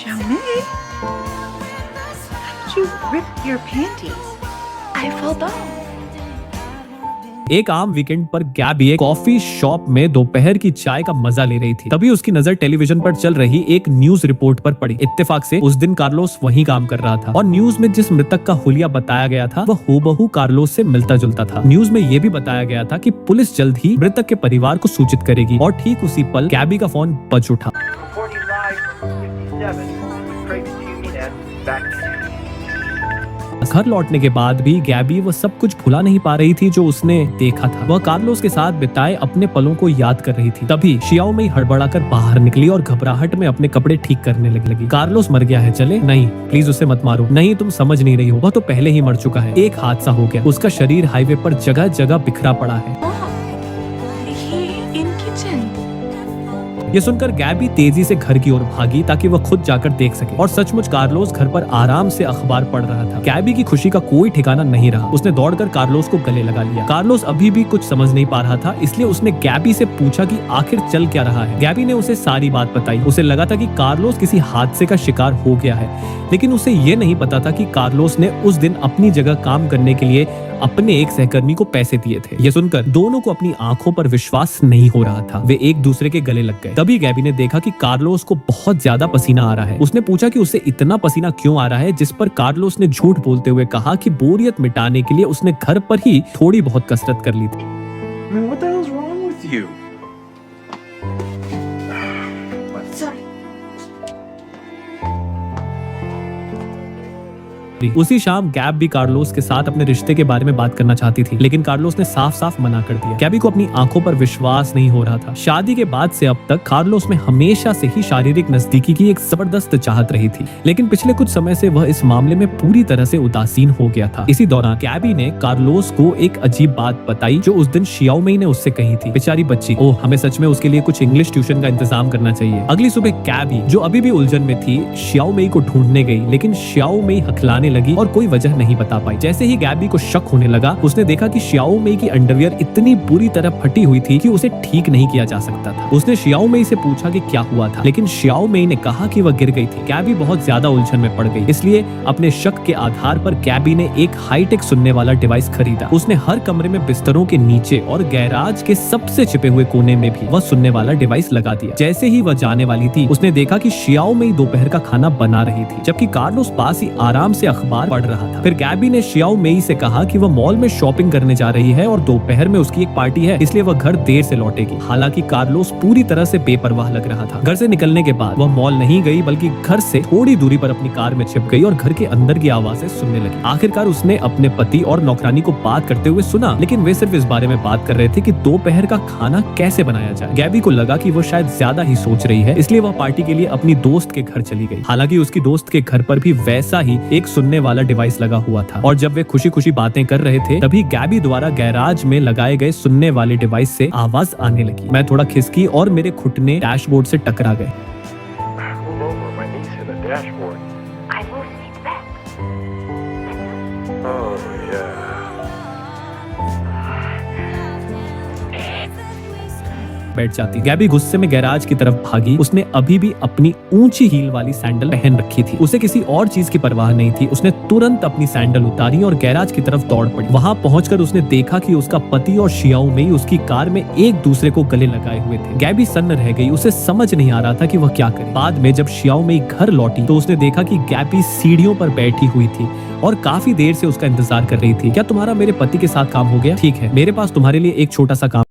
Xiaomei, how did you rip your panties? I fell down. एक आम weekend पर गैबी एक कॉफी शॉप में दोपहर की चाय का मजा ले रही थी। तभी उसकी नजर टेलीविजन पर चल रही एक न्यूज रिपोर्ट पर पड़ी। इत्तेफाक से उस दिन कार्लोस वहीं काम कर रहा था और न्यूज में जिस मृतक का हुलिया बताया गया था वह हूबहू कार्लोस से मिलता जुलता था। न्यूज में यह भी बताया गया था कि पुलिस जल्द ही मृतक के परिवार को सूचित करेगी और ठीक उसी पल गैबी का फोन बज उठा। Reporting live from 57 Craig Unit, back to you. घर लौटने के बाद भी गैबी वह सब कुछ भुला नहीं पा रही थी जो उसने देखा था। वह कार्लोस के साथ बिताए अपने पलों को याद कर रही थी। तभी शियाओमेई हड़बड़ाकर बाहर निकली और घबराहट में अपने कपड़े ठीक करने लगी। कार्लोस मर गया है, चले? नहीं प्लीज उसे मत मारो। नहीं तुम समझ नहीं रही हो, वह तो पहले ही मर चुका है। एक हादसा हो गया, उसका शरीर हाईवे पर जगह जगह बिखरा पड़ा है। He in kitchen. ये सुनकर गैबी तेजी से घर की ओर भागी ताकि वह खुद जाकर देख सके और सचमुच कार्लोस घर पर आराम से अखबार पढ़ रहा था। गैबी की खुशी का कोई ठिकाना नहीं रहा। उसने दौड़कर कार्लोस को गले लगा लिया। कार्लोस अभी भी कुछ समझ नहीं पा रहा था, इसलिए उसने गैबी से पूछा कि आखिर चल क्या रहा है। गैबी ने उसे सारी बात बताई। उसे लगा था कि कार्लोस किसी हादसे का शिकार हो गया है, लेकिन उसे ये नहीं पता था कि कार्लोस ने उस दिन अपनी जगह काम करने के लिए अपने एक सहकर्मी को पैसे दिए थे। ये सुनकर दोनों को अपनी आंखों पर विश्वास नहीं हो रहा था। वे एक दूसरे के गले लग गए। तभी गैबी ने देखा कि कार्लोस को बहुत ज्यादा पसीना आ रहा है। उसने पूछा कि उसे इतना पसीना क्यों आ रहा है, जिस पर कार्लोस ने झूठ बोलते हुए कहा कि बोरियत मिटाने के लिए उसने घर पर ही थोड़ी बहुत कसरत कर ली थी। I mean, what the hell's wrong with you? Sorry. उसी शाम गैब भी कार्लोस के साथ अपने रिश्ते के बारे में बात करना चाहती थी, लेकिन कार्लोस ने साफ साफ मना कर दिया। गैबी को अपनी आंखों पर विश्वास नहीं हो रहा था। शादी के बाद से अब तक कार्लोस में हमेशा से ही शारीरिक नजदीकी की एक जबरदस्त चाहत रही थी, लेकिन पिछले कुछ समय से वह इस मामले में पूरी तरह से उदासीन हो गया था। इसी दौरान गैबी ने कार्लोस को एक अजीब बात बताई जो उस दिन शियाओमेई ने उससे कही थी। बेचारी बच्ची, ओह हमें सच में उसके लिए कुछ इंग्लिश ट्यूशन का इंतजाम करना चाहिए। अगली सुबह गैबी, जो अभी भी उलझन में थी, शियाओमेई को ढूंढने गई, लेकिन शियाओमेई हकलाने लगी और कोई वजह नहीं बता पाई। जैसे ही गैबी को शक होने लगा, उसने देखा कि शियाओमेई की अंडरवियर इतनी बुरी तरह फटी हुई थी कि उसे ठीक नहीं किया जा सकता था। उसने शियाओमेई से पूछा कि क्या हुआ था, लेकिन शियाओमेई ने कहा कि वह गिर गई थी। गैबी बहुत ज्यादा उलझन में पड़ गई, इसलिए अपने शक के आधार पर गैबी ने एक हाईटेक सुनने वाला डिवाइस खरीदा। उसने हर कमरे में बिस्तरों के नीचे और गैराज के सबसे छिपे हुए कोने में भी वह सुनने वाला डिवाइस लगा दिया। जैसे ही वह जाने वाली थी, उसने देखा कि शियाओमेई दोपहर का खाना बना रही थी, जबकि कार्लोस पास ही आराम से अखबार पढ़ रहा था। फिर गैबी ने शियाओमेई से कहा कि वह मॉल में शॉपिंग करने जा रही है और दोपहर में उसकी एक पार्टी है, इसलिए वह घर देर से लौटेगी। हालांकि कार्लोस पूरी तरह से बेपरवाह लग रहा था। घर से निकलने के बाद वह मॉल नहीं गई, बल्कि घर से थोड़ी दूरी पर अपनी कार में छिप गई और घर के अंदर की आवाजें सुनने लगी। आखिरकार उसने अपने पति और नौकरानी को बात करते हुए सुना, लेकिन वे सिर्फ इस बारे में बात कर रहे थे कि दोपहर का खाना कैसे बनाया जाए। गैबी को लगा कि वह शायद ज्यादा ही सोच रही है, इसलिए वह पार्टी के लिए अपनी दोस्त के घर चली गई। हालांकि उसकी दोस्त के घर पर भी वैसा ही एक सुनने वाला डिवाइस लगा हुआ था और जब वे खुशी खुशी बातें कर रहे थे, तभी गैबी द्वारा गैराज में लगाए गए सुनने वाले डिवाइस से आवाज आने लगी। मैं थोड़ा खिसकी और मेरे घुटने डैशबोर्ड से टकरा गए। Move over, my knees hit the dashboard. I moved seats back. Oh, yeah. बैठ जाती। गैबी गुस्से में गैराज की तरफ भागी। उसने अभी भी अपनी ऊंची हील वाली सैंडल पहन रखी थी। उसे किसी और चीज की परवाह नहीं थी। उसने तुरंत अपनी सैंडल उतारी और गैराज की तरफ दौड़ पड़ी। वहां पहुंचकर उसने देखा कि उसका पति और शियाओमेई उसकी कार में एक दूसरे को गले लगाए हुए थे। गैबी सन्न रह गई। उसे समझ नहीं आ रहा था कि वह क्या करे। बाद में जब शियाओमेई घर लौटी तो उसने देखा कि गैबी सीढ़ियों पर बैठी हुई थी और काफी देर से उसका इंतजार कर रही थी। क्या तुम्हारा मेरे पति के साथ काम हो गया? ठीक है, मेरे पास तुम्हारे लिए एक छोटा सा काम